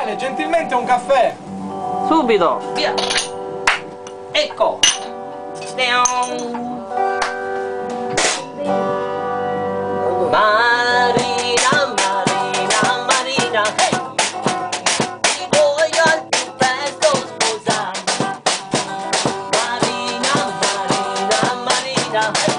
Bene, gentilmente un caffè. Subito, via. Ecco. Marina, Marina, Marina, hey! Ti voglio al più presto sposare. Marina, Marina, Marina, hey!